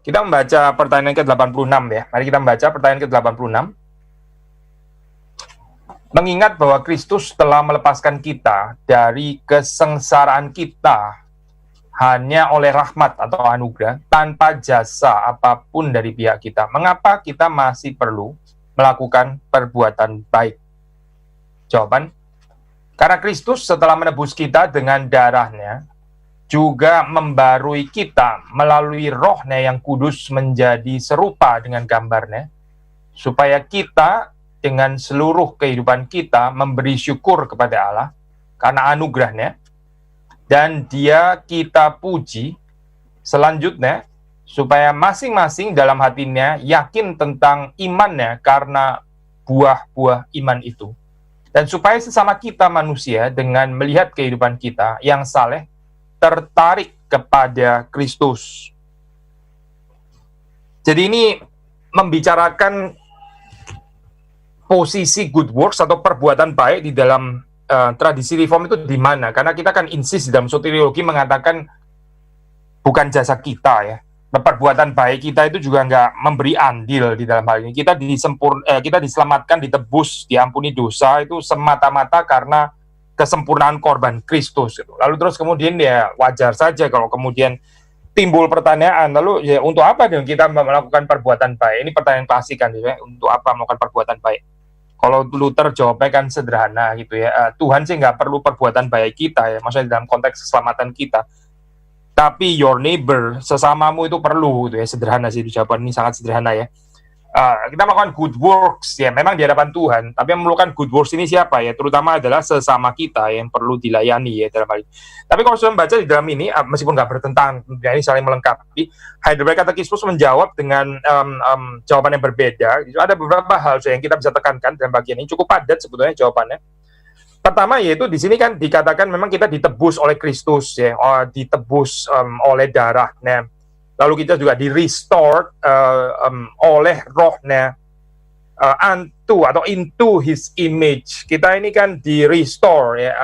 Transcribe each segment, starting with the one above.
Kita membaca pertanyaan ke-86 ya. Mari kita membaca pertanyaan ke-86. Mengingat bahwa Kristus telah melepaskan kita dari kesengsaraan kita hanya oleh rahmat atau anugerah tanpa jasa apapun dari pihak kita, mengapa kita masih perlu melakukan perbuatan baik? Jawaban, karena Kristus setelah menebus kita dengan darahnya, juga membarui kita melalui rohnya yang kudus menjadi serupa dengan gambarnya, supaya kita dengan seluruh kehidupan kita memberi syukur kepada Allah karena anugerahnya, dan Dia kita puji. Selanjutnya, supaya masing-masing dalam hatinya yakin tentang imannya karena buah-buah iman itu. Dan supaya sesama kita manusia dengan melihat kehidupan kita yang saleh tertarik kepada Kristus. Jadi ini membicarakan posisi good works atau perbuatan baik di dalam tradisi reform itu di mana? Karena kita kan insist di dalam soteriologi mengatakan bukan jasa kita ya. Perbuatan baik kita itu juga nggak memberi andil di dalam hal ini. Kita diselamatkan, ditebus, diampuni dosa itu semata-mata karena kesempurnaan korban Kristus. Gitu. Lalu terus kemudian ya wajar saja kalau kemudian timbul pertanyaan, lalu ya untuk apa dong kita melakukan perbuatan baik? Ini pertanyaan klasik kan, ya, untuk apa melakukan perbuatan baik? Kalau Luther jawabnya kan sederhana gitu ya, Tuhan sih nggak perlu perbuatan baik kita ya, maksudnya dalam konteks keselamatan kita. Tapi your neighbor, sesamamu itu perlu gitu ya, sederhana sih jawaban ini, sangat sederhana ya. Kita melakukan good works ya, memang di hadapan Tuhan, tapi yang melakukan good works ini siapa ya? Terutama adalah sesama kita yang perlu dilayani ya dalam hal ini. Tapi kalau sudah membaca di dalam ini, meskipun nggak bertentangan, ini saling melengkapi. Heidelberg Katekismus menjawab dengan jawaban yang berbeda. Ada beberapa hal yang kita bisa tekankan dalam bagian ini, cukup padat sebetulnya jawabannya. Pertama yaitu di sini kan dikatakan memang kita ditebus oleh Kristus ya, ditebus oleh darahnya. Lalu kita juga di-restore oleh rohnya unto atau into his image. Kita ini kan di-restore ya,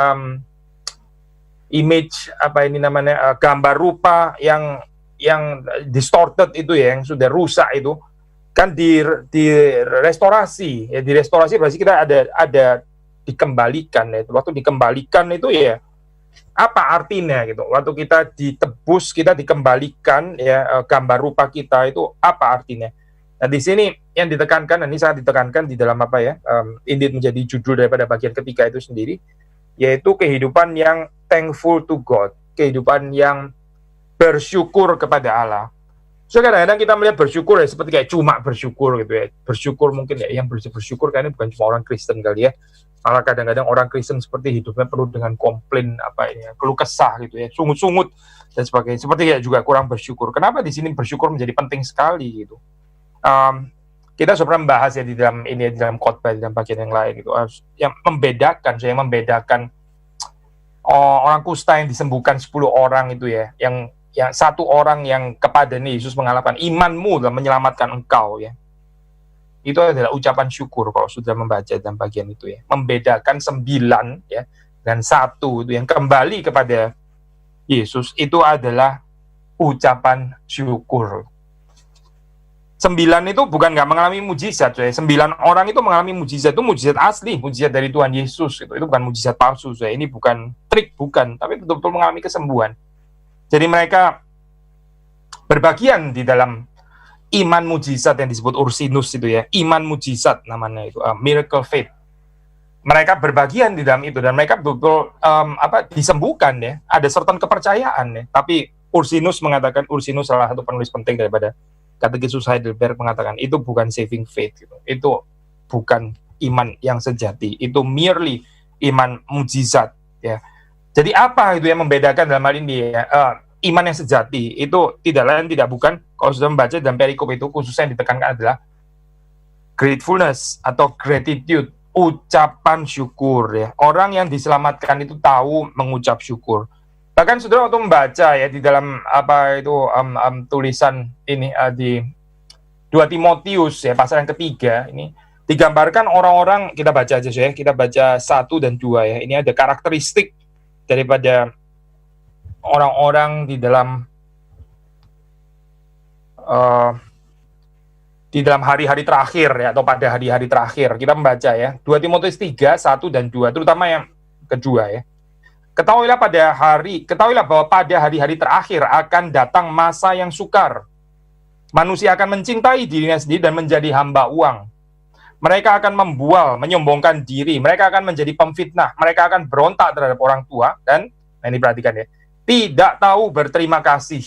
image apa ini namanya, gambar rupa yang distorted itu ya, yang sudah rusak itu kan direstorasi ya, direstorasi berarti kita ada dikembalikan ya. Waktu dikembalikan itu ya apa artinya gitu? Waktu kita ditebus, kita dikembalikan ya, gambar rupa kita itu apa artinya? Nah di sini yang ditekankan, ini sangat ditekankan di dalam apa ya, ini menjadi judul daripada bagian ketiga itu sendiri, yaitu kehidupan yang thankful to God, kehidupan yang bersyukur kepada Allah. So kadang-kadang kita melihat bersyukur ya seperti kayak cuma bersyukur gitu ya. Bersyukur mungkin ya, yang bersyukur kayaknya bukan cuma orang Kristen kali ya. Malah kadang-kadang orang Kristen seperti hidupnya penuh dengan komplain apa ini ya, keluh kesah gitu ya, sungut-sungut dan sebagainya. Seperti ya juga kurang bersyukur. Kenapa di sini bersyukur menjadi penting sekali gitu? Kita sudah pernah membahas ya di dalam ini, di dalam khotbah, di dalam bagian yang lain gitu. Yang membedakan orang kusta yang disembuhkan 10 orang itu ya, yang satu orang yang kepada Yesus mengalahkan imanmu dalam menyelamatkan engkau ya. Itu adalah ucapan syukur kalau sudah membaca dalam bagian itu ya. Membedakan 9 ya dan 1 itu yang kembali kepada Yesus itu adalah ucapan syukur. 9 itu bukan nggak mengalami mujizat ya. 9 orang itu mengalami mujizat, itu mujizat asli, mujizat dari Tuhan Yesus gitu. Itu bukan mujizat palsu ya. Ini bukan trik, bukan, tapi betul-betul mengalami kesembuhan. Jadi mereka berbagian di dalam iman mujizat yang disebut ursinus itu ya, iman mujizat namanya itu, miracle faith. Mereka berbagian di dalam itu dan mereka betul disembuhkan ya, ada certain kepercayaan ya. Tapi Ursinus mengatakan, Ursinus salah satu penulis penting daripada Katekismus Heidelberg mengatakan itu bukan saving faith gitu. Itu bukan iman yang sejati, itu merely iman mujizat ya. Jadi apa itu yang membedakan dalam hal ini ya? Iman yang sejati itu tidak lain tidak bukan, kalau sudah membaca dalam perikop itu khususnya yang ditekankan adalah gratefulness atau gratitude, ucapan syukur ya. Orang yang diselamatkan itu tahu mengucap syukur. Bahkan saudara waktu membaca ya di dalam apa itu tulisan ini di 2 Timotius ya pasal yang ketiga ini digambarkan orang-orang, kita baca aja ya, kita baca 1 dan 2 ya. Ini ada karakteristik daripada orang-orang di dalam uh, di dalam hari-hari terakhir ya, atau pada hari-hari terakhir kita membaca ya 2 Timotius 3, 1 dan 2, terutama yang kedua ya. Ketahuilah bahwa pada hari-hari terakhir akan datang masa yang sukar. Manusia akan mencintai dirinya sendiri dan menjadi hamba uang. Mereka akan membual, menyombongkan diri, mereka akan menjadi pemfitnah, mereka akan berontak terhadap orang tua, dan ini perhatikan ya, tidak tahu berterima kasih,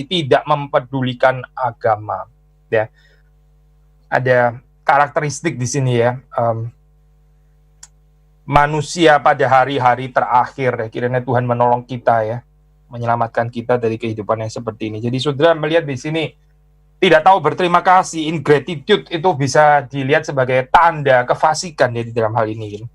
tidak mempedulikan agama. Ya, ada karakteristik di sini ya. Manusia pada hari-hari terakhir ya, kiranya Tuhan menolong kita ya, menyelamatkan kita dari kehidupan yang seperti ini. Jadi saudara melihat di sini tidak tahu berterima kasih, ingratitude itu bisa dilihat sebagai tanda kefasikan ya di dalam hal ini gitu.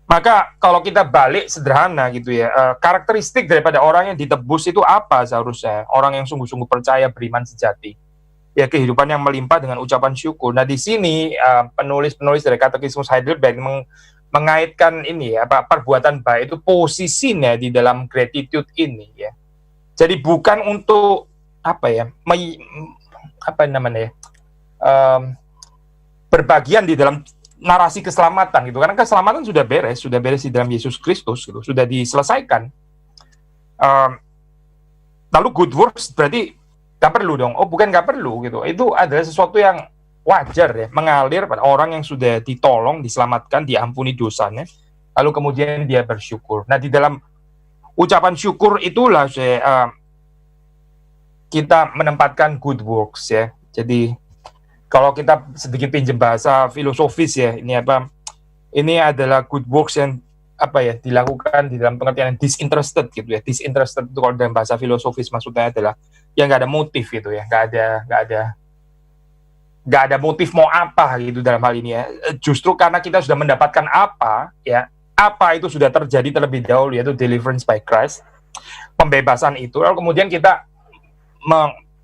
Maka kalau kita balik sederhana gitu ya, karakteristik daripada orang yang ditebus itu apa seharusnya? Orang yang sungguh-sungguh percaya, beriman sejati. Ya, kehidupan yang melimpah dengan ucapan syukur. Nah, di sini penulis-penulis dari Katekismus Heidelberg mengaitkan ini ya, perbuatan baik itu posisinya di dalam gratitude ini ya. Jadi bukan untuk berbagian di dalam narasi keselamatan gitu. Karena keselamatan sudah beres di dalam Yesus Kristus gitu, sudah diselesaikan. Lalu good works berarti gak perlu dong. Oh, bukan gak perlu gitu. Itu adalah sesuatu yang wajar ya, mengalir pada orang yang sudah ditolong, diselamatkan, diampuni dosanya, lalu kemudian dia bersyukur. Nah, di dalam ucapan syukur itulah kita menempatkan good works ya. Jadi kalau kita sedikit pinjam bahasa filosofis ya, ini adalah good works yang dilakukan di dalam pengertian disinterested gitu ya. Disinterested itu kalau dalam bahasa filosofis maksudnya adalah yang nggak ada motif gitu ya, nggak ada motif mau apa gitu dalam hal ini ya. Justru karena kita sudah mendapatkan apa itu sudah terjadi terlebih dahulu, yaitu deliverance by Christ, pembebasan itu, lalu kemudian kita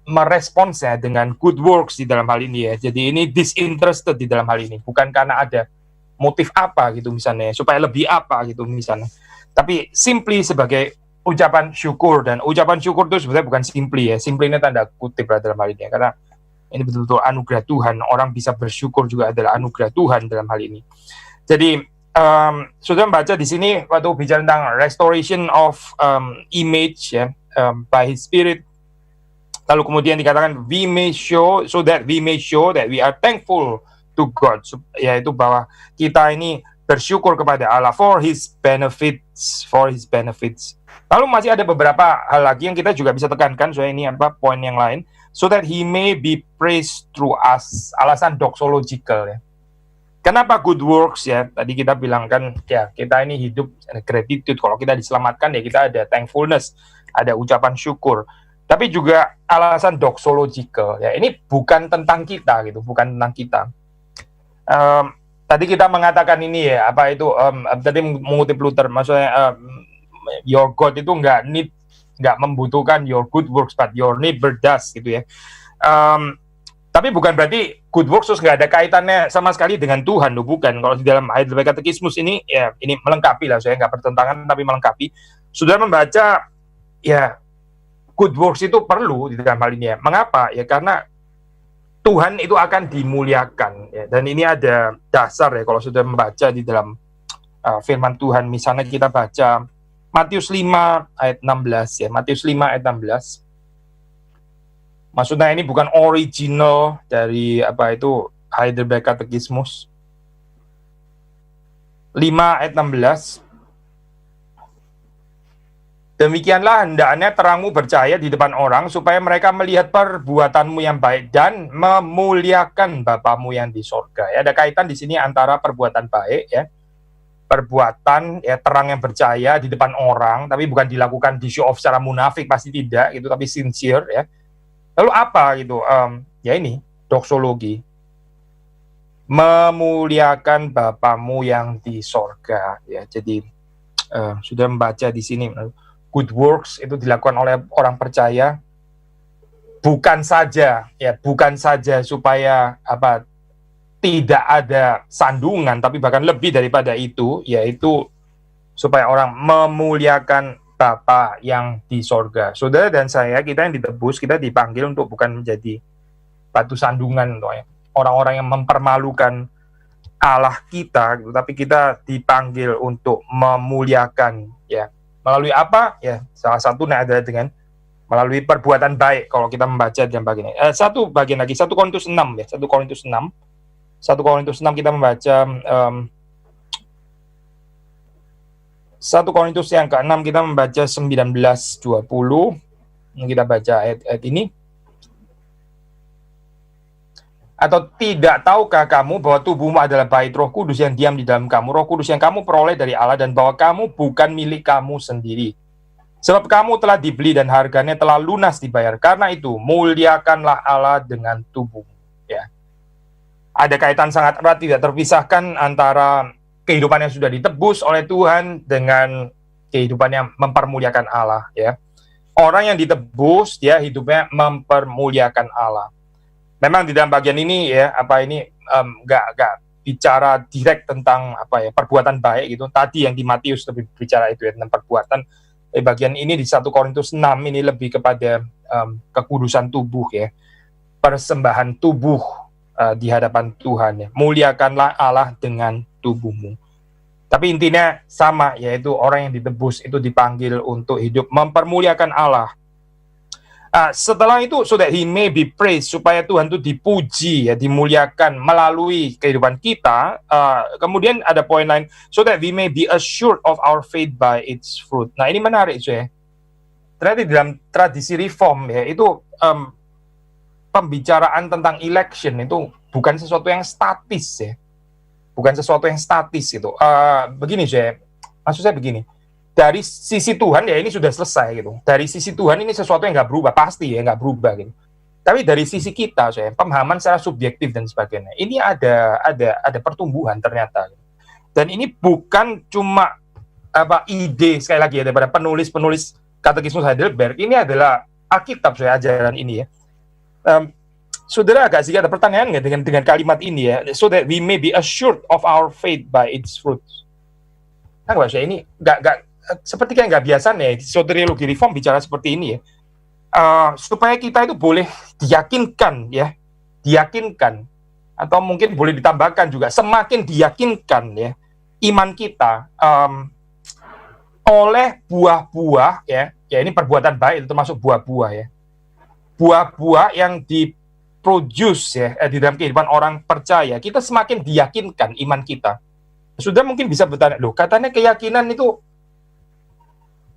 meresponsnya dengan good works di dalam hal ini ya. Jadi ini disinterested di dalam hal ini, bukan karena ada motif apa gitu misalnya, supaya lebih apa gitu misalnya, tapi simply sebagai ucapan syukur. Dan ucapan syukur itu sebenarnya bukan simply ya, simply ini tanda kutip dalam hal ini ya, karena ini betul-betul anugerah Tuhan. Orang bisa bersyukur juga adalah anugerah Tuhan dalam hal ini. Jadi sudah membaca di sini waktu bicara tentang restoration of image ya, by His Spirit. Lalu kemudian dikatakan we may show that we are thankful to God, yaitu bahwa kita ini bersyukur kepada Allah for His benefits. Lalu masih ada beberapa hal lagi yang kita juga bisa tekankan, soalnya ini poin yang lain, so that He may be praised through us. Alasan doxological ya. Kenapa good works ya? Tadi kita bilang kan ya, kita ini hidup gratitude. Kalau kita diselamatkan ya kita ada thankfulness, ada ucapan syukur. Tapi juga alasan doxological ya. Ini bukan tentang kita gitu, bukan tentang kita. Tadi kita mengatakan ini ya, tadi mengutip Luther, maksudnya your God itu nggak membutuhkan your good works, but your neighbor does gitu ya. Tapi bukan berarti good works terus nggak ada kaitannya sama sekali dengan Tuhan, loh, bukan. Kalau di dalam Heidelberg Katekismus ini ya, ini melengkapi lah, saya nggak bertentangan tapi melengkapi. Sudah membaca ya, good works itu perlu di dalam hal ini ya. Mengapa? Ya karena Tuhan itu akan dimuliakan ya. Dan ini ada dasar ya kalau sudah membaca di dalam firman Tuhan. Misalnya kita baca Matius 5 ayat 16 ya. Matius 5 ayat 16. Maksudnya ini bukan original dari Heidelberg Katekismus. 5 ayat 16. Demikianlah hendaknya terangmu bercahaya di depan orang, supaya mereka melihat perbuatanmu yang baik dan memuliakan Bapamu yang di sorga. Ya, ada kaitan di sini antara perbuatan baik ya, perbuatan ya, terang yang bercahaya di depan orang, tapi bukan dilakukan di show off secara munafik, pasti tidak gitu, tapi sincere ya. Lalu apa gitu? Ya ini doxologi, memuliakan Bapamu yang di sorga ya. Jadi sudah membaca di sini. Good works itu dilakukan oleh orang percaya bukan saja supaya tidak ada sandungan, tapi bahkan lebih daripada itu, yaitu supaya orang memuliakan Bapa yang di sorga. Saudara dan saya, kita yang ditebus, kita dipanggil untuk bukan menjadi batu sandungan untuk orang-orang yang mempermalukan Allah kita, gitu. Tapi kita dipanggil untuk memuliakan, ya. Melalui apa? Ya, salah satunya adalah dengan melalui perbuatan baik. Kalau kita membaca dalam bagian ini, satu bagian lagi, 1 Korintus 6 ya, 1 Korintus 6. 1 Korintus 6 kita membaca 1 Korintus yang ke-6 kita membaca 19-20. Kita baca ayat ini. Atau tidak tahukah kamu bahwa tubuhmu adalah bait Roh Kudus yang diam di dalam kamu, Roh Kudus yang kamu peroleh dari Allah, dan bahwa kamu bukan milik kamu sendiri. Sebab kamu telah dibeli dan harganya telah lunas dibayar. Karena itu, muliakanlah Allah dengan tubuhmu. Ya. Ada kaitan sangat erat, tidak terpisahkan antara kehidupan yang sudah ditebus oleh Tuhan dengan kehidupan yang mempermuliakan Allah. Ya. Orang yang ditebus, dia hidupnya mempermuliakan Allah. Memang di dalam bagian ini ya, nggak bicara direct tentang perbuatan baik gitu. Tadi yang di Matius lebih bicara itu ya, tentang perbuatan. Bagian ini di 1 Korintus 6 ini lebih kepada kekudusan tubuh ya, persembahan tubuh di hadapan Tuhan ya. Muliakanlah Allah dengan tubuhmu. Tapi intinya sama, yaitu orang yang ditebus itu dipanggil untuk hidup mempermuliakan Allah. Setelah itu, so that he may be praised, supaya Tuhan itu dipuji, ya, dimuliakan melalui kehidupan kita. Kemudian ada poin lain, so that we may be assured of our faith by its fruit. Nah, ini menarik, ya. Ternyata di dalam tradisi reform, ya, itu pembicaraan tentang election itu bukan sesuatu yang statis, ya. Bukan sesuatu yang statis, gitu. Begini, ya. Maksud saya begini. Dari sisi Tuhan ya ini sudah selesai gitu. Dari sisi Tuhan ini sesuatu yang nggak berubah, pasti ya nggak berubah gitu. Tapi dari sisi kita, saya pemahaman secara subjektif dan sebagainya, ini ada pertumbuhan ternyata. Dan ini bukan cuma ide sekali lagi ya daripada penulis Katekismus Heidelberg. Ini adalah Alkitab saya ajaran ini ya. Saudara agak sedikit ada pertanyaan nggak dengan kalimat ini ya? So that we may be assured of our faith by its fruits. Nah, saya ini nggak seperti kayak nggak biasa nih, soteriologi reform bicara seperti ini ya, supaya kita itu boleh diyakinkan ya, atau mungkin boleh ditambahkan juga, semakin diyakinkan ya, iman kita oleh buah-buah ya ini perbuatan baik, itu termasuk buah-buah ya, buah-buah yang diproduce ya di dalam kehidupan orang percaya, kita semakin diyakinkan iman kita. Sudah mungkin bisa bertanya, loh katanya keyakinan itu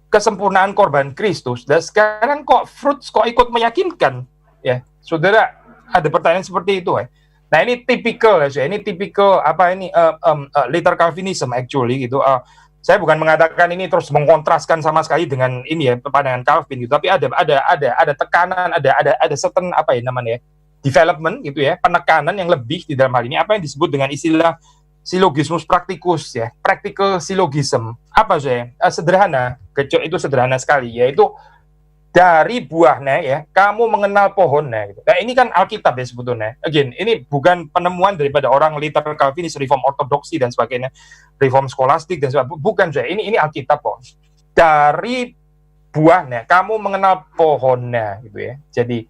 kesempurnaan korban Kristus, dan sekarang kok fruits kok ikut meyakinkan ya, saudara ada pertanyaan seperti itu ya. Nah ini tipikal ya, ini tipikal later Calvinism actually gitu. Saya bukan mengatakan ini terus mengkontraskan sama sekali dengan ini ya pandangan Calvin gitu, tapi ada tekanan, ada certain development gitu ya, penekanan yang lebih di dalam hal ini, apa yang disebut dengan istilah silogismus praktikus ya, practical syllogism. Apa saya? Sederhana, kecil itu sederhana sekali, yaitu dari buahnya ya, kamu mengenal pohonnya. Gitu. Nah ini kan Alkitab ya sebetulnya. Again, ini bukan penemuan daripada orang liter Calvinis, reform ortodoksi dan sebagainya, reform skolastik dan sebagainya. Bukan saya. Ini Alkitab kok. Dari buahnya, kamu mengenal pohonnya, gitu ya. Jadi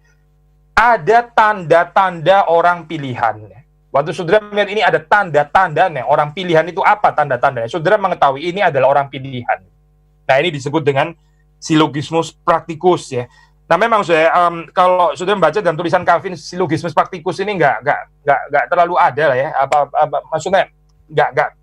ada tanda-tanda orang pilihan. Waktu saudara melihat ini ada tanda-tandanya, orang pilihan itu apa tanda-tandanya? Saudara mengetahui ini adalah orang pilihan. Nah ini disebut dengan silogismus praktikus ya. Nah memang saya kalau saudara membaca dalam tulisan Calvin, silogismus praktikus ini nggak terlalu ada lah ya. Maksudnya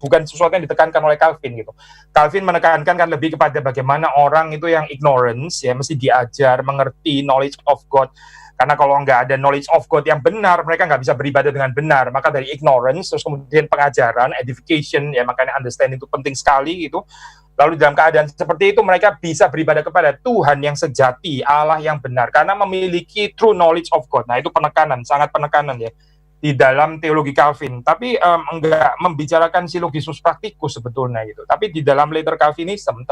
bukan sesuatu yang ditekankan oleh Calvin gitu. Calvin menekankan kan lebih kepada bagaimana orang itu yang ignorance ya mesti diajar mengerti knowledge of God. Karena kalau nggak ada knowledge of God yang benar, mereka nggak bisa beribadah dengan benar. Maka dari ignorance, terus kemudian pengajaran, edification, ya makanya understanding itu penting sekali gitu. Lalu dalam keadaan seperti itu, mereka bisa beribadah kepada Tuhan yang sejati, Allah yang benar. Karena memiliki true knowledge of God. Nah itu penekanan, sangat penekanan ya. Di dalam teologi Calvin. Tapi enggak membicarakan silogismus praktikus sebetulnya gitu. Tapi di dalam later Calvinism,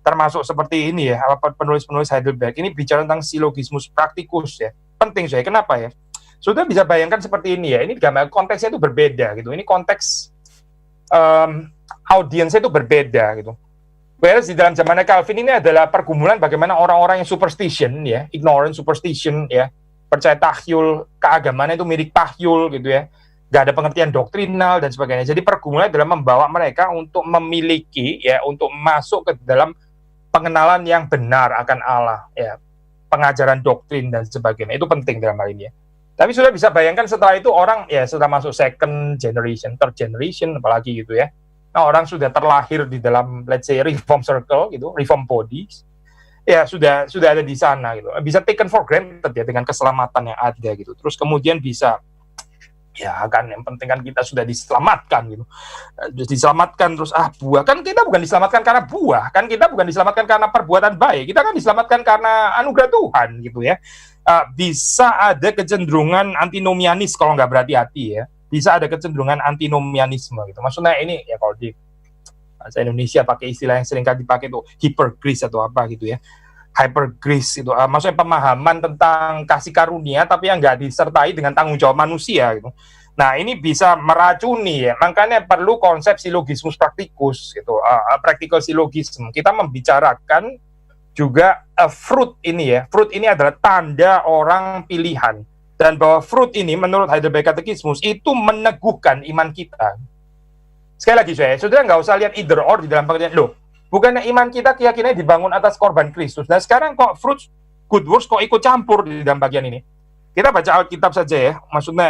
termasuk seperti ini ya, penulis-penulis Heidelberg ini bicara tentang silogismus praktikus ya. Penting saya, kenapa ya? Sudah bisa bayangkan seperti ini ya, ini gambar konteksnya itu berbeda gitu. Ini konteks audiensnya itu berbeda gitu. Whereas di dalam zamannya Calvin ini adalah pergumulan bagaimana orang-orang yang superstition, ya, ignorant superstition, ya, percaya tahyul, keagamaan itu mirip tahyul gitu ya, nggak ada pengertian doktrinal dan sebagainya. Jadi pergumulan adalah membawa mereka untuk memiliki, ya, untuk masuk ke dalam pengenalan yang benar akan Allah, ya, pengajaran doktrin dan sebagainya. Itu penting dalam hal ini ya. Tapi sudah bisa bayangkan setelah itu orang ya sudah masuk second generation, third generation apalagi gitu ya. Nah, orang sudah terlahir di dalam let's say reform circle gitu, reform bodies. Ya sudah ada di sana gitu. Bisa taken for granted ya dengan keselamatan yang ada gitu. Terus kemudian bisa ya kan yang penting kan kita sudah diselamatkan gitu. Diselamatkan terus buah kan kita bukan diselamatkan karena buah, kan kita bukan diselamatkan karena perbuatan baik. Kita kan diselamatkan karena anugerah Tuhan gitu ya. Bisa ada kecenderungan antinomianis kalau nggak berhati-hati ya. Bisa ada kecenderungan antinomianisme gitu. Maksudnya ini ya kalau di bahasa Indonesia pakai istilah yang sering kali dipakai itu hypergrace atau apa gitu ya. Hypergrace itu maksudnya pemahaman tentang kasih karunia tapi yang nggak disertai dengan tanggung jawab manusia gitu. Nah ini bisa meracuni ya. Makanya perlu konsep silogismus praktikus gitu. Practical syllogism. Kita membicarakan juga fruit ini ya. Fruit ini adalah tanda orang pilihan. Dan bahwa fruit ini menurut Heidelberg Catechismus itu meneguhkan iman kita. Sekali lagi saudara nggak usah lihat either or di dalam pengertian, loh, bukannya iman kita keyakinannya dibangun atas korban Kristus. Nah sekarang kok fruit good works kok ikut campur di dalam bagian ini. Kita baca Alkitab saja ya, maksudnya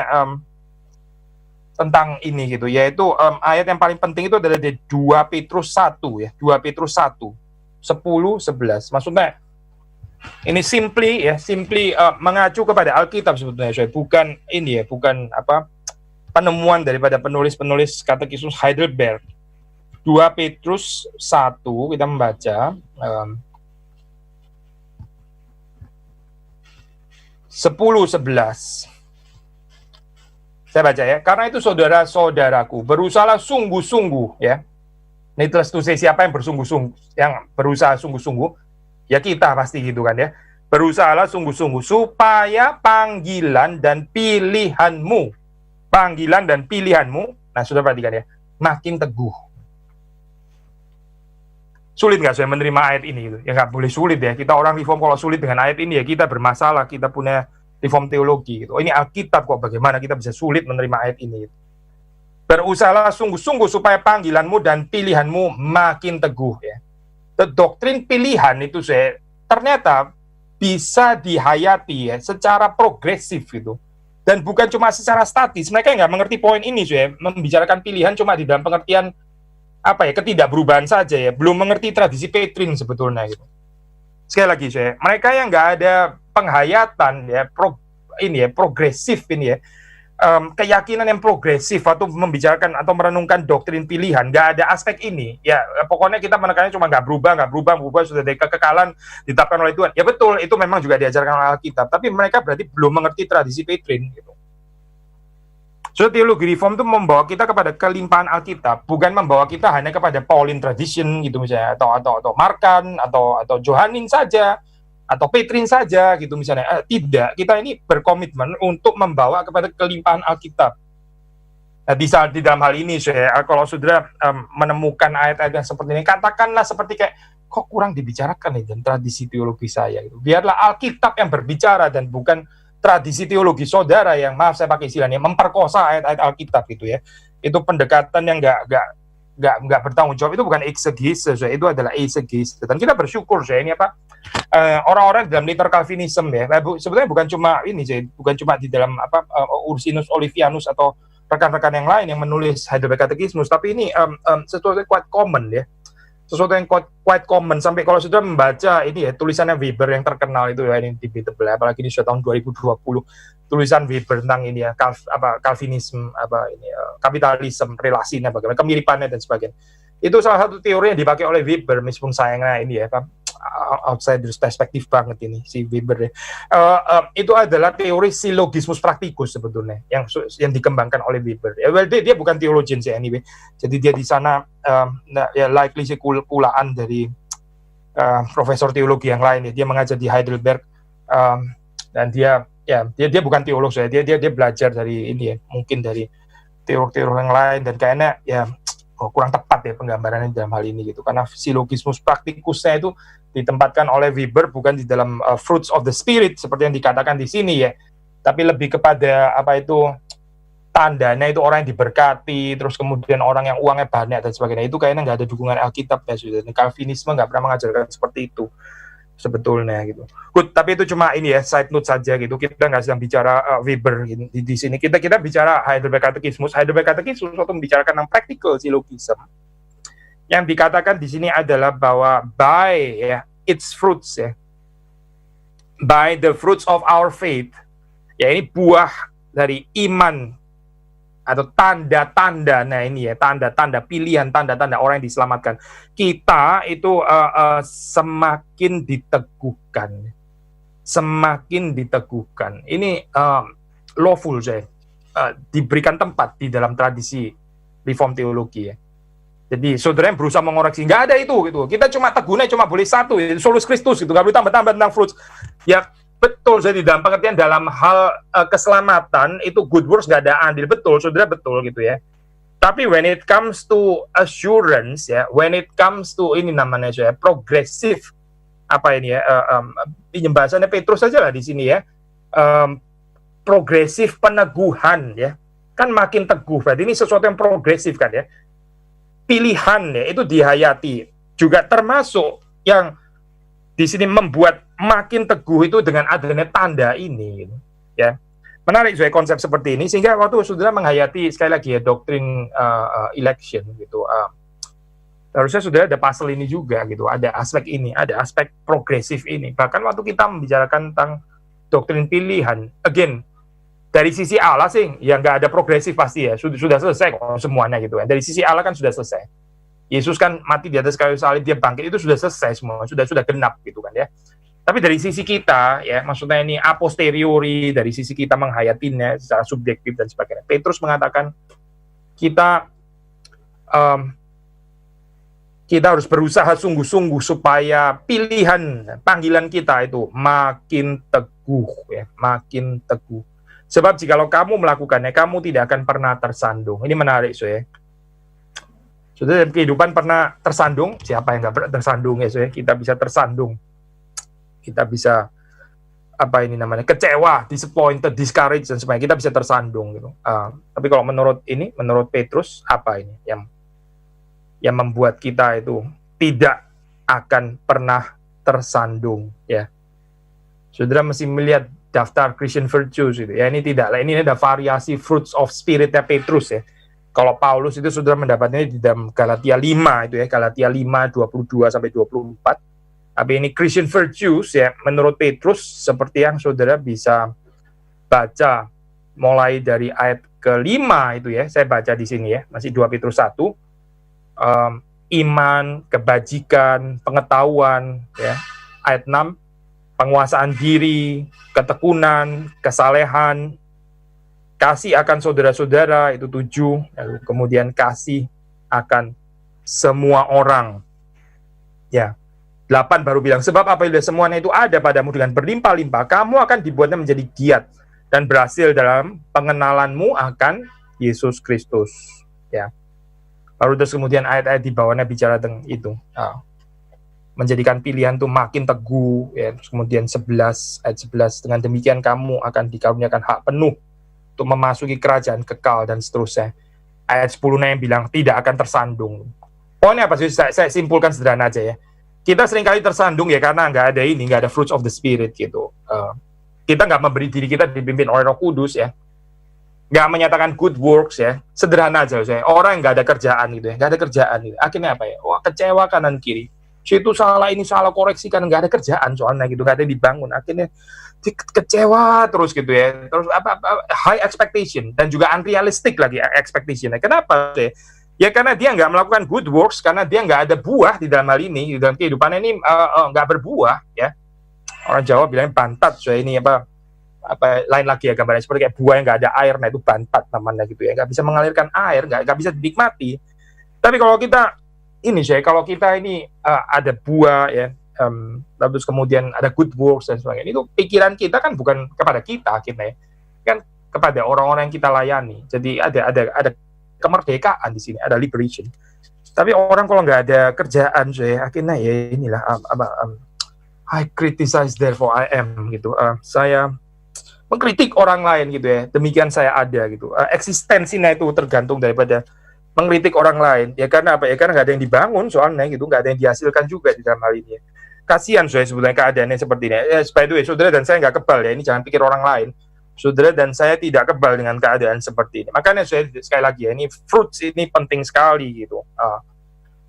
tentang ini gitu, yaitu ayat yang paling penting itu adalah di 2 Petrus 1 ya, 2 Petrus 1, 10-11. Maksudnya ini simply mengacu kepada Alkitab sebetulnya, bukan ini ya, bukan penemuan daripada penulis-penulis katekismus Heidelberg. 2 Petrus 1 kita membaca 10-11. Saya baca ya. Karena itu saudara-saudaraku, berusahalah sungguh-sungguh ya. Needless to say, siapa yang bersungguh-sungguh, yang berusaha sungguh-sungguh? Ya kita pasti gitu kan ya. Berusahalah sungguh-sungguh supaya panggilan dan pilihanmu, nah sudah perhatikan ya, makin teguh. Sulit nggak saya menerima ayat ini gitu? Ya nggak boleh sulit ya. Kita orang reform kalau sulit dengan ayat ini ya kita bermasalah. Kita punya reform teologi gitu. Ini Alkitab kok, bagaimana kita bisa sulit menerima ayat ini gitu. Berusahalah sungguh-sungguh supaya panggilanmu dan pilihanmu makin teguh ya. Doktrin pilihan itu ternyata bisa dihayati ya secara progresif gitu. Dan bukan cuma secara statis. Mereka nggak mengerti poin ini membicarakan pilihan cuma di dalam pengertian ketidakberubahan saja ya. Belum mengerti tradisi Petrin sebetulnya gitu. Sekali lagi mereka yang nggak ada penghayatan ya, progresif ini ya. Keyakinan yang progresif atau membicarakan atau merenungkan doktrin pilihan, nggak ada aspek ini ya, pokoknya kita menekannya cuma nggak berubah sudah dari kekekalan ditetapkan oleh Tuhan. Ya betul, itu memang juga diajarkan oleh Alkitab, tapi mereka berarti belum mengerti tradisi Petrin gitu. So teologi reform itu membawa kita kepada kelimpahan Alkitab, bukan membawa kita hanya kepada Pauline tradition gitu misalnya, atau Markan atau Johanin saja, atau Petrin saja gitu misalnya. Tidak, kita ini berkomitmen untuk membawa kepada kelimpahan Alkitab. Nah, di dalam hal ini kalau saudara menemukan ayat-ayat yang seperti ini, katakanlah seperti kayak kok kurang dibicarakan nih dan tradisi teologi saya gitu. Biarlah Alkitab yang berbicara dan bukan tradisi teologi saudara yang, maaf saya pakai istilahnya, memperkosa ayat-ayat Alkitab gitu ya. Itu pendekatan yang nggak bertanggung jawab. Itu bukan exegesis, itu adalah eisegesis. Dan kita bersyukur ini orang-orang dalam liter Calvinism ya, sebetulnya bukan cuma di dalam Ursinus Olivianus atau rekan-rekan yang lain yang menulis Heidelberg Catechismus, tapi ini sesuatu yang quite common ya, sampai kalau sudah membaca ini ya tulisannya Weber yang terkenal itu ya, ini debatable, apalagi ini sudah tahun 2020, tulisan Weber tentang ini ya, Calvinism kapitalisme, relasinya bagaimana, kemiripannya dan sebagainya. Itu salah satu teori yang dipakai oleh Weber, meskipun sayangnya ini ya outsider perspektif banget ini si Weber ya. Itu adalah teori silogismus praktikus sebetulnya yang dikembangkan oleh Weber. Dia bukan theologian anyway. Jadi dia di sana likely kulaan dari profesor teologi yang lain ya. Dia mengajar di Heidelberg dan dia bukan teolog dia belajar dari ini ya, mungkin dari teolog-teolog yang lain, dan kayaknya ya kurang tepat ya penggambarannya dalam hal ini gitu, karena silogismus praktikusnya itu ditempatkan oleh Weber bukan di dalam fruits of the spirit seperti yang dikatakan di sini ya, tapi lebih kepada apa itu tandanya itu orang yang diberkati, terus kemudian orang yang uangnya banyak dan sebagainya. Itu kayaknya nggak ada dukungan Alkitab ya sudah. Calvinisme nggak pernah mengajarkan seperti itu sebetulnya gitu. Good, tapi itu cuma ini ya side note saja gitu. Kita nggak sedang bicara Weber gitu. Di sini kita bicara Heidelberg Catechismus. Heidelberg Catechismus waktu membicarakan tentang practical syllogism. Yang dikatakan di sini adalah bahwa by ya its fruits ya, by the fruits of our faith, ya ini buah dari iman atau tanda-tanda, nah ini ya tanda-tanda pilihan, tanda-tanda orang yang diselamatkan. Kita itu semakin diteguhkan, semakin diteguhkan. Ini lawful saya diberikan tempat di dalam tradisi reform teologi ya. Jadi saudara yang berusaha mengoreksi, nggak ada itu gitu. Kita cuma teguhnya cuma boleh satu, ya, solus Christus gitu, nggak boleh tambah-tambah tentang fruits. Ya betul, jadi dalam pengertian dalam hal keselamatan itu good works nggak ada andil, betul, saudara, betul gitu ya. Tapi when it comes to assurance ya, when it comes to ini namanya saya progresif apa ini ya, pembahasannya Petrus saja lah di sini ya, progresif peneguhan ya, kan makin teguh, berarti ini sesuatu yang progresif kan ya. Pilihan ya itu dihayati, juga termasuk yang di sini membuat makin teguh itu dengan adanya tanda ini, gitu, ya. Menarik saya konsep seperti ini, sehingga waktu saudara menghayati sekali lagi ya doktrin election gitu, harusnya sudah ada pasal ini juga gitu, ada aspek ini, ada aspek progresif ini. Bahkan waktu kita membicarakan tentang doktrin pilihan, again dari sisi Allah sih, ya nggak ada progresif pasti ya, sudah selesai kok semuanya gitu ya. Dari sisi Allah kan sudah selesai. Yesus kan mati di atas kayu salib, dia bangkit, itu sudah selesai semua, sudah genap gitu kan ya. Tapi dari sisi kita ya, maksudnya ini a posteriori, dari sisi kita menghayatinya secara subjektif dan sebagainya. Petrus mengatakan kita harus berusaha sungguh-sungguh supaya pilihan panggilan kita itu makin teguh ya, makin teguh. Sebab jikalau kamu melakukannya, kamu tidak akan pernah tersandung. Ini menarik ya. Sudah dalam kehidupan pernah tersandung? Siapa yang nggak pernah tersandung ya? Kita bisa tersandung, kita bisa apa ini namanya kecewa, disappointed, discouraged dan sebagainya. Kita bisa tersandung gitu. Tapi kalau menurut Petrus apa ini yang membuat kita itu tidak akan pernah tersandung ya? Saudara mesti melihat daftar Christian virtues itu ya. Ini tidak lah, ini ada variasi fruits of spirit-nya Petrus ya. Kalau Paulus itu saudara mendapatnya di dalam Galatia 5 itu ya, Galatia 5 22 sampai 24. Tapi ini Christian virtues ya, menurut Petrus seperti yang saudara bisa baca mulai dari ayat ke-5 itu ya. Saya baca di sini ya, masih 2 Petrus 1. Iman, kebajikan, pengetahuan ya. Ayat 6, penguasaan diri, ketekunan, kesalehan, kasih akan saudara-saudara itu 7, lalu kemudian kasih akan semua orang. Ya. 8 baru bilang, sebab apabila semuanya itu ada padamu dengan berlimpah-limpah, kamu akan dibuatnya menjadi giat dan berhasil dalam pengenalanmu akan Yesus Kristus. Ya. Baru terus kemudian ayat-ayat di bawahnya bicara tentang itu. Menjadikan pilihan itu makin teguh, ya. Terus kemudian 11, ayat 11, dengan demikian kamu akan dikaruniakan hak penuh untuk memasuki kerajaan kekal dan seterusnya. Ayat 10 yang bilang tidak akan tersandung. Pokoknya apa sih? Saya simpulkan sederhana aja ya. Kita seringkali tersandung ya karena nggak ada fruits of the spirit gitu. Kita nggak memberi diri kita dipimpin oleh Roh Kudus ya. Nggak menyatakan good works ya. Sederhana aja saya. Orang yang nggak ada kerjaan gitu ya, nggak ada kerjaan gitu. Akhirnya apa ya? Wah, kecewa kanan kiri. Situ salah, ini salah, koreksi kan nggak ada kerjaan soalnya gitu, nggak ada dibangun. Akhirnya kecewa terus gitu ya, terus high expectation dan juga unrealistic lagi expectation-nya. Kenapa sih? Ya karena dia nggak melakukan good works, karena dia nggak ada buah di dalam hal ini, di dalam kehidupannya ini nggak berbuah ya. Orang Jawa bilangnya bantat, so ini apa lain lagi ya gambarnya, seperti kayak buah yang nggak ada air, nah itu bantat namanya gitu ya, nggak bisa mengalirkan air, nggak bisa dinikmati. Tapi kalau kita kalau kita ini ada buah ya, terus kemudian ada good works dan sebagainya, itu pikiran kita kan bukan kepada kita akhirnya, kan kepada orang-orang yang kita layani. Jadi ada kemerdekaan di sini, ada liberation. Tapi orang kalau nggak ada kerjaan, akhirnya ya inilah I criticize therefore I am gitu. Saya mengkritik orang lain gitu ya. Demikian saya ada gitu. Eksistensinya itu tergantung daripada mengkritik orang lain. Ya karena apa ya? Karena nggak ada yang dibangun soalnya gitu, nggak ada yang dihasilkan juga di dalam hal ini. Kasihan sebetulnya keadaannya seperti ini. By the way, saudara dan saya nggak kebal ya. Ini jangan pikir orang lain. Saudara dan saya tidak kebal dengan keadaan seperti ini. Makanya saya sekali lagi ya, ini fruits ini penting sekali gitu.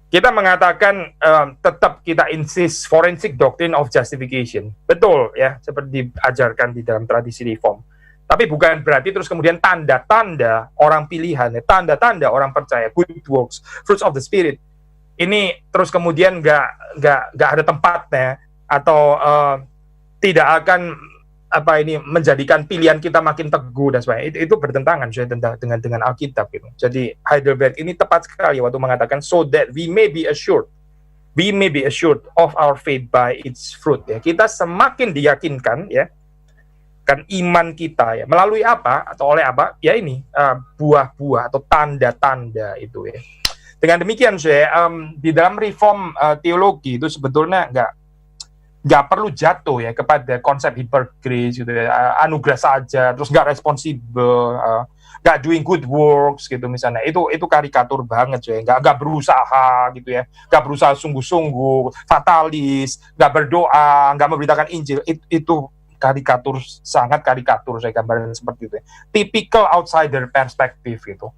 Kita mengatakan tetap kita insist forensic doctrine of justification. Betul ya, seperti diajarkan di dalam tradisi reform. Tapi bukan berarti terus kemudian tanda-tanda orang pilihan, tanda-tanda orang percaya, good works, fruits of the spirit. Ini terus kemudian nggak ada tempatnya atau tidak akan menjadikan pilihan kita makin teguh dan sebagainya. Itu bertentangan dengan Alkitab gitu. Jadi Heidelberg ini tepat sekali waktu mengatakan so that we may be assured of our faith by its fruit ya. Kita semakin diyakinkan ya kan iman kita ya melalui apa atau oleh apa ya ini buah-buah atau tanda-tanda itu ya. Dengan demikian di dalam reform teologi itu sebetulnya nggak perlu jatuh ya kepada konsep hypergrace gitu ya, anugerah saja terus nggak responsibel, nggak doing good works gitu misalnya, itu karikatur banget nggak berusaha gitu ya, nggak berusaha sungguh-sungguh, fatalis, nggak berdoa, nggak memberitakan Injil, itu karikatur, sangat karikatur saya gambarkan seperti itu ya. Typical outsider perspektif gitu.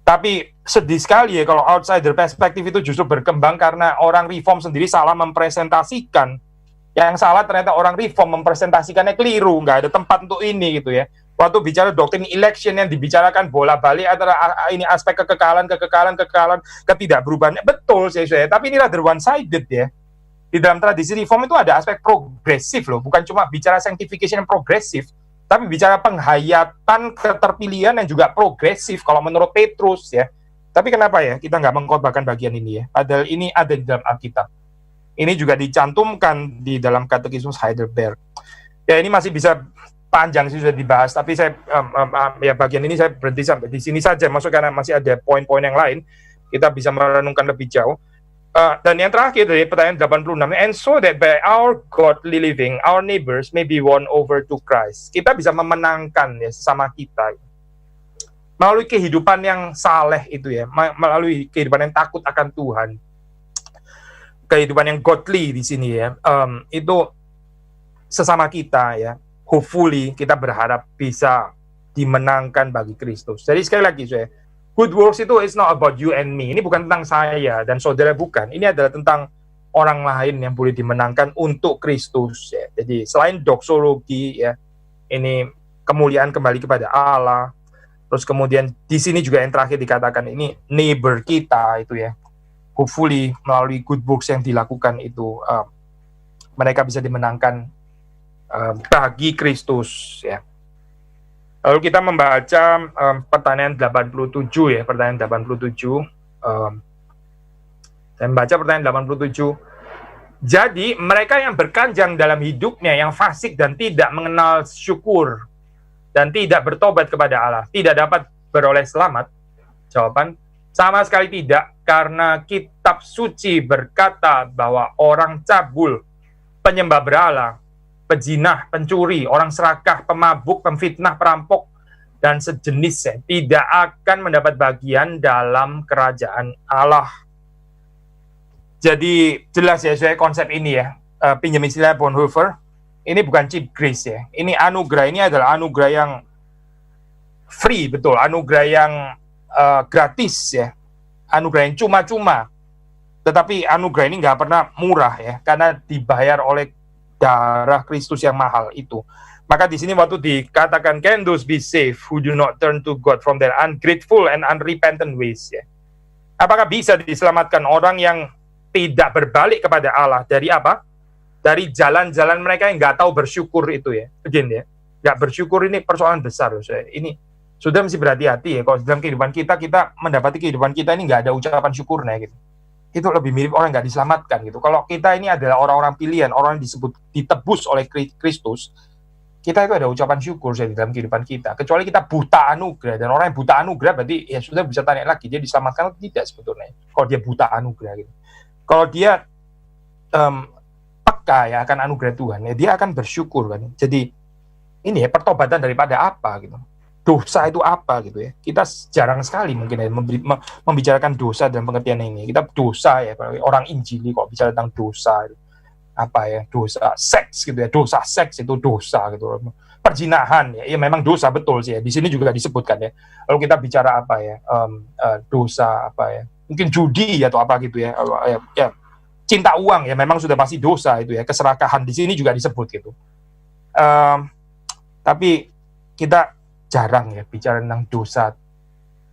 Tapi sedih sekali ya kalau outsider perspektif itu justru berkembang karena orang reform sendiri salah mempresentasikan. Yang salah ternyata orang reform mempresentasikannya keliru, nggak ada tempat untuk ini gitu ya. Waktu bicara doktrin election yang dibicarakan bola balik antara ini aspek kekekalan, ketidakberubahannya, betul saya. Tapi ini rather one-sided ya. Di dalam tradisi reform itu ada aspek progresif loh, bukan cuma bicara sanctification yang progresif, tapi bicara penghayatan keterpilihan yang juga progresif kalau menurut Petrus ya. Tapi kenapa ya kita nggak mengkhotbahkan bagian ini ya? Padahal ini ada di dalam Alkitab. Ini juga dicantumkan di dalam Katekismus Heidelberg. Ya ini masih bisa panjang sih sudah dibahas, tapi saya ya bagian ini saya berhenti sampai di sini saja. Maksud karena masih ada poin-poin yang lain, kita bisa merenungkan lebih jauh. Dan yang terakhir dari pertanyaan 86, and so that by our godly living, our neighbors may be won over to Christ. Kita bisa memenangkan ya sesama kita melalui kehidupan yang saleh itu ya, melalui kehidupan yang takut akan Tuhan. Kehidupan yang godly di sini ya, itu sesama kita ya, hopefully kita berharap bisa dimenangkan bagi Kristus. Jadi sekali lagi good works itu is not about you and me. Ini bukan tentang saya dan saudara, bukan. Ini adalah tentang orang lain yang boleh dimenangkan untuk Kristus ya. Jadi selain doksologi ya, ini kemuliaan kembali kepada Allah. Terus kemudian di sini juga yang terakhir dikatakan ini neighbor kita itu ya. Hopefully melalui good works yang dilakukan itu mereka bisa dimenangkan bagi Kristus ya. Lalu kita membaca pertanyaan 87 ya, pertanyaan 87. Saya membaca pertanyaan 87. Jadi mereka yang berkanjang dalam hidupnya, yang fasik dan tidak mengenal syukur dan tidak bertobat kepada Allah, tidak dapat beroleh selamat. Jawaban, sama sekali tidak, karena kitab suci berkata bahwa orang cabul, penyembah berhala, pejinah, pencuri, orang serakah, pemabuk, pemfitnah, perampok, dan sejenisnya tidak akan mendapat bagian dalam kerajaan Allah. Jadi jelas ya konsep ini ya, pinjam istilah Bonhoeffer, ini bukan cheap grace ya, ini anugerah, ini adalah anugerah yang free, betul, anugerah yang gratis ya, anugerah yang cuma-cuma, tetapi anugerah ini nggak pernah murah ya, karena dibayar oleh darah Kristus yang mahal itu. Maka di sini waktu dikatakan can those be saved who do not turn to God from their ungrateful and unrepentant ways ya. Apakah bisa diselamatkan orang yang tidak berbalik kepada Allah dari apa? Dari jalan-jalan mereka yang nggak tahu bersyukur itu ya. Begini ya, nggak bersyukur ini persoalan besar loh saya. Ini sudah mesti berhati-hati ya. Kalau dalam kehidupan kita mendapati kehidupan kita ini nggak ada ucapan syukurnya gitu. Itu lebih mirip orang nggak diselamatkan gitu. Kalau kita ini adalah orang-orang pilihan, orang yang ditebus oleh Kristus, Kita itu ada ucapan syukur di dalam kehidupan kita. Kecuali kita buta anugerah, dan orang yang buta anugerah berarti ya sudah bisa tanya lagi dia diselamatkan atau tidak sebetulnya. Kalau dia buta anugerah gitu. Kalau dia peka ya akan anugerah Tuhan, ya dia akan bersyukur kan. Jadi ini ya pertobatan daripada apa gitu. Dosa itu apa gitu ya. Kita jarang sekali mungkin ya membicarakan dosa dalam pengertian ini. Kita dosa ya, orang Injili kok bicara tentang dosa gitu. Apa ya, dosa seks gitu ya, dosa seks itu dosa gitu, perzinahan ya memang dosa betul sih ya, di sini juga disebutkan ya. Lalu kita bicara apa ya, dosa apa ya, mungkin judi atau apa gitu ya, cinta uang ya memang sudah pasti dosa itu ya, keserakahan di sini juga disebut gitu. Tapi kita jarang ya bicara tentang dosa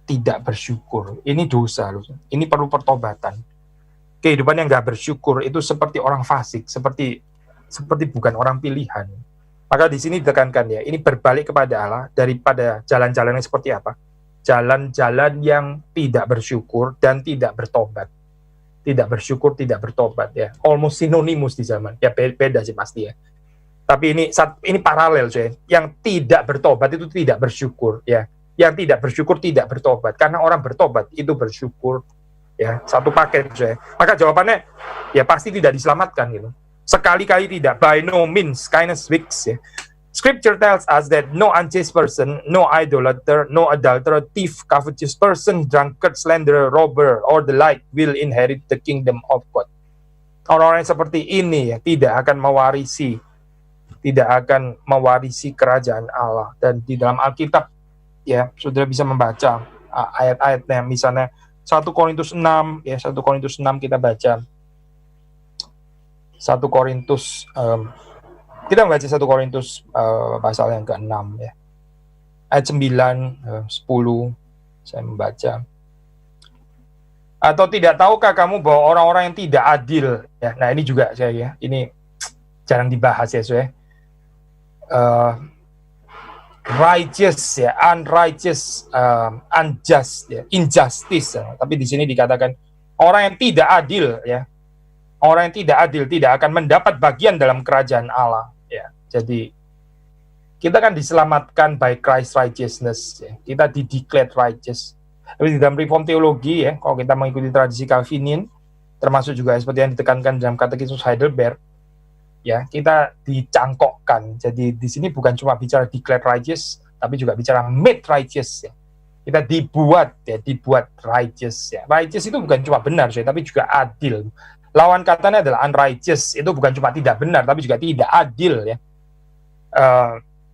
tidak bersyukur. Ini dosa loh, ini perlu pertobatan. Kehidupan yang nggak bersyukur itu seperti orang fasik, seperti bukan orang pilihan. Maka di sini ditekankan ya, ini berbalik kepada Allah daripada jalan-jalan yang seperti apa? Jalan-jalan yang tidak bersyukur dan tidak bertobat. Tidak bersyukur, tidak bertobat ya. Almost sinonimus di zaman. Ya beda sih pasti ya. Tapi ini paralel coy. Yang tidak bertobat itu tidak bersyukur ya. Yang tidak bersyukur tidak bertobat. Karena orang bertobat itu bersyukur. Ya, satu paket saya. Maka jawabannya ya pasti tidak diselamatkan gitu. Sekali-kali tidak, by no means, kindness works ya. Scripture tells us that no unjust person, no idolater, no adulterer, thief, covetous person, drunkard, slanderer, robber, or the like will inherit the kingdom of God. Orang-orang seperti ini ya tidak akan mewarisi kerajaan Allah. Dan di dalam Alkitab ya saudara bisa membaca ayat-ayatnya, misalnya 1 Korintus 6 ya, 1 Korintus 6 kita baca. 1 Korintus kita membaca 1 Korintus pasal yang ke-6 ya. Ayat 9, 10 saya membaca. Atau tidak tahukah kamu bahwa orang-orang yang tidak adil ya. Nah, ini juga saya ya. Ini jarang dibahas ya, saya. Righteous ya, unrighteous, unjust ya, injustice ya. Tapi di sini dikatakan orang yang tidak adil ya, orang yang tidak adil tidak akan mendapat bagian dalam kerajaan Allah ya. Jadi kita kan diselamatkan by Christ righteousness ya. Kita di-declared righteous. Tapi di dalam reform teologi ya, kalau kita mengikuti tradisi Calvinian, termasuk juga seperti yang ditekankan dalam Katekismus Heidelberg ya, kita dicangkokkan. Jadi di sini bukan cuma bicara declared righteous, tapi juga bicara made righteous ya. Kita dibuat righteous ya. Righteous itu bukan cuma benar ya, tapi juga adil. Lawan katanya adalah unrighteous, itu bukan cuma tidak benar, tapi juga tidak adil ya.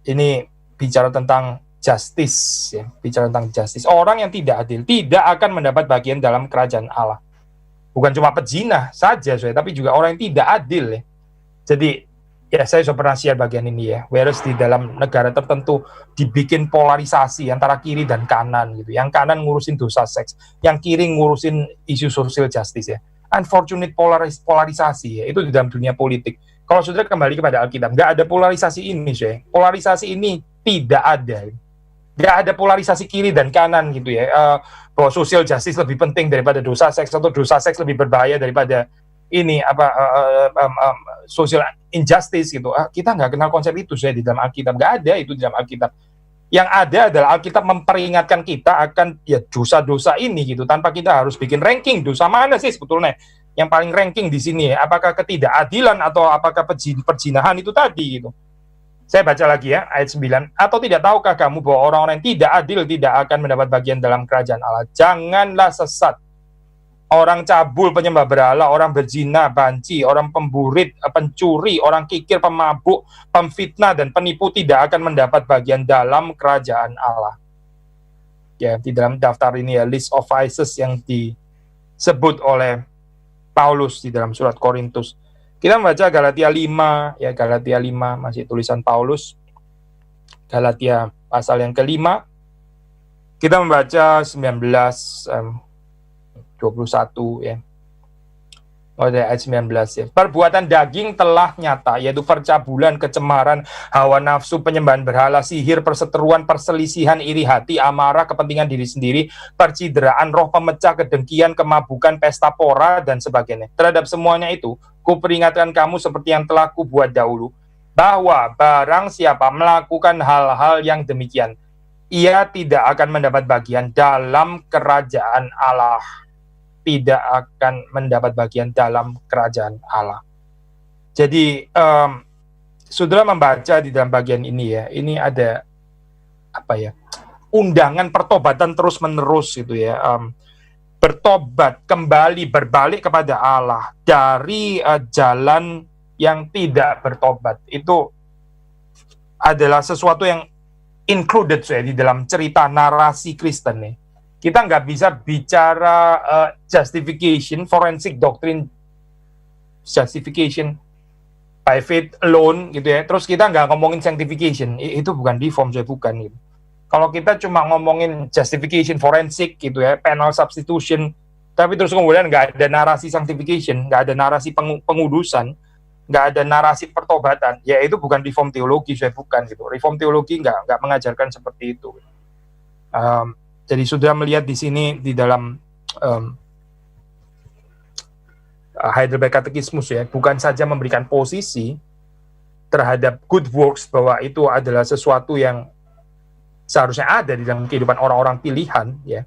Ini bicara tentang justice ya, bicara tentang justice. Orang yang tidak adil tidak akan mendapat bagian dalam kerajaan Allah. Bukan cuma pezina saja, tapi juga orang yang tidak adil ya. Jadi ya saya sudah pernah share bagian ini ya. Whereas di dalam negara tertentu dibikin polarisasi antara kiri dan kanan gitu. Yang kanan ngurusin dosa seks, yang kiri ngurusin isu social justice ya. Unfortunate polarisasi ya. Itu di dalam dunia politik. Kalau saudara kembali kepada Alkitab, nggak ada polarisasi ini saya. Polarisasi ini tidak ada. Nggak ada polarisasi kiri dan kanan gitu ya. Bahwa social justice lebih penting daripada dosa seks, atau dosa seks lebih berbahaya daripada ini social injustice gitu. Kita nggak kenal konsep itu saya di dalam Alkitab. Nggak ada itu di dalam Alkitab. Yang ada adalah Alkitab memperingatkan kita akan ya dosa-dosa ini gitu, tanpa kita harus bikin ranking dosa mana sih sebetulnya yang paling ranking di sini ya. Apakah ketidakadilan atau apakah perzinahan itu tadi gitu. Saya baca lagi ya ayat 9. Atau tidak tahukah kamu bahwa orang-orang yang tidak adil tidak akan mendapat bagian dalam kerajaan Allah. Janganlah sesat. Orang cabul, penyembah berhala, orang berzina, banci, orang pemburit, pencuri, orang kikir, pemabuk, pemfitnah, dan penipu tidak akan mendapat bagian dalam kerajaan Allah. Ya, di dalam daftar ini ya, list of vices yang disebut oleh Paulus di dalam surat Korintus. Kita membaca Galatia 5, ya Galatia 5, masih tulisan Paulus. Galatia pasal yang kelima. Kita membaca 21 ya. Ayat 19 ya. Perbuatan daging telah nyata, yaitu percabulan, kecemaran, hawa nafsu, penyembahan berhala, sihir, perseteruan, perselisihan, iri hati, amarah, kepentingan diri sendiri, percideraan, roh pemecah, kedengkian, kemabukan, pesta pora, dan sebagainya. Terhadap semuanya itu, kuperingatkan kamu seperti yang telah kubuat dahulu. bahwa barang siapa melakukan hal-hal yang demikian, ia tidak akan mendapat bagian dalam kerajaan Allah. Tidak akan mendapat bagian dalam kerajaan Allah. Jadi, saudara membaca di dalam bagian ini ya, ini ada apa ya? Undangan pertobatan terus-menerus gitu ya. Bertobat kembali, berbalik kepada Allah dari jalan yang tidak bertobat. Itu adalah sesuatu yang included ya di dalam cerita narasi Kristen nih. Kita nggak bisa bicara justification, forensic doctrine justification by faith alone gitu ya. Terus kita nggak ngomongin sanctification, itu bukan reform, saya bukan gitu. Kalau kita cuma ngomongin justification forensik gitu ya, penal substitution, tapi terus kemudian nggak ada narasi sanctification, nggak ada narasi pengudusan, nggak ada narasi pertobatan, ya itu bukan reform teologi, saya bukan gitu. Reform teologi nggak mengajarkan seperti itu. Jadi sudah melihat di sini di dalam Heidelberg Katekismus ya, bukan saja memberikan posisi terhadap good works bahwa itu adalah sesuatu yang seharusnya ada di dalam kehidupan orang-orang pilihan ya.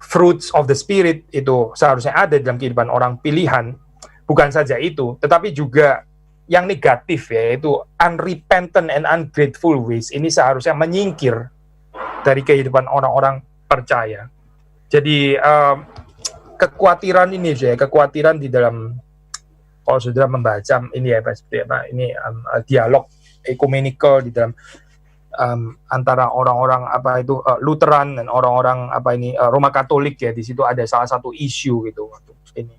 Fruits of the Spirit itu seharusnya ada di dalam kehidupan orang pilihan. Bukan saja itu, tetapi juga yang negatif ya, yaitu unrepentant and ungrateful ways. Ini seharusnya menyingkir dari kehidupan orang-orang percaya. Jadi kekhawatiran ini ya, kekhawatiran di dalam, kalau sudah membaca ini ya, seperti apa, ini dialog ekumenikal di dalam antara orang-orang apa itu Lutheran dan orang-orang apa ini Roma Katolik ya. Di situ ada salah satu isu gitu ini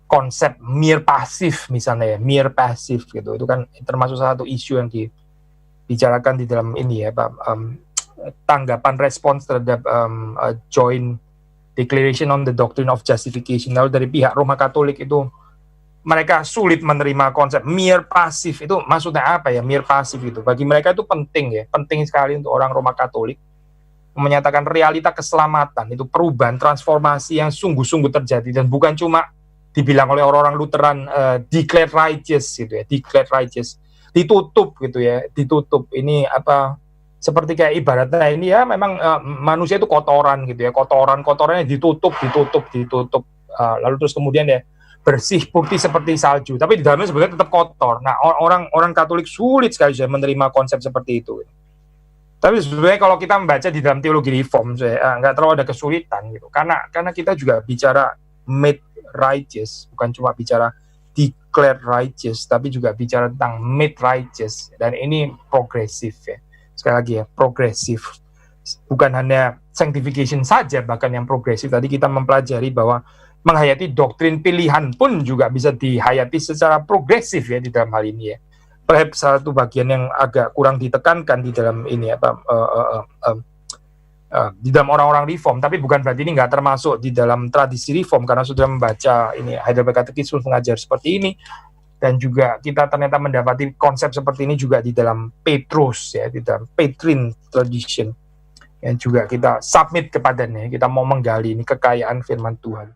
konsep mere pasif misalnya ya, mere pasif gitu, itu kan termasuk salah satu isu yang dibicarakan di dalam ini ya, tanggapan respons terhadap joint declaration on the doctrine of justification. Lalu dari pihak Roma Katolik itu mereka sulit menerima konsep mere pasif. Itu maksudnya apa ya, mere pasif itu? Bagi mereka itu penting ya, penting sekali untuk orang Roma Katolik menyatakan realita keselamatan, itu perubahan, transformasi yang sungguh-sungguh terjadi, dan bukan cuma dibilang oleh orang-orang Lutheran declared righteous gitu ya, declared righteous, ditutup gitu ya, ditutup. Ini apa, seperti kayak ibaratnya ini ya, memang manusia itu kotoran gitu ya, kotorannya ditutup, lalu terus kemudian ya bersih putih seperti salju, tapi di dalamnya sebenarnya tetap kotor. Nah, orang Katolik sulit sekali ya menerima konsep seperti itu. Tapi sebenarnya kalau kita membaca di dalam teologi reform, nggak terlalu ada kesulitan gitu, karena kita juga bicara made righteous, bukan cuma bicara declared righteous, tapi juga bicara tentang made righteous, dan ini progresif ya. Sekali lagi ya, progresif, bukan hanya sanctification saja, bahkan yang progresif. Tadi kita mempelajari bahwa menghayati doktrin pilihan pun juga bisa dihayati secara progresif ya di dalam hal ini ya. Perhaps satu bagian yang agak kurang ditekankan di dalam ini apa di dalam orang-orang reform, tapi bukan berarti ini nggak termasuk di dalam tradisi reform, karena sudah membaca ini Heidelberg Katekismus mengajar seperti ini, dan juga kita ternyata mendapati konsep seperti ini juga di dalam Petrus ya, di dalam Petrine tradition, yang juga kita submit kepadanya, kita mau menggali ini kekayaan firman Tuhan.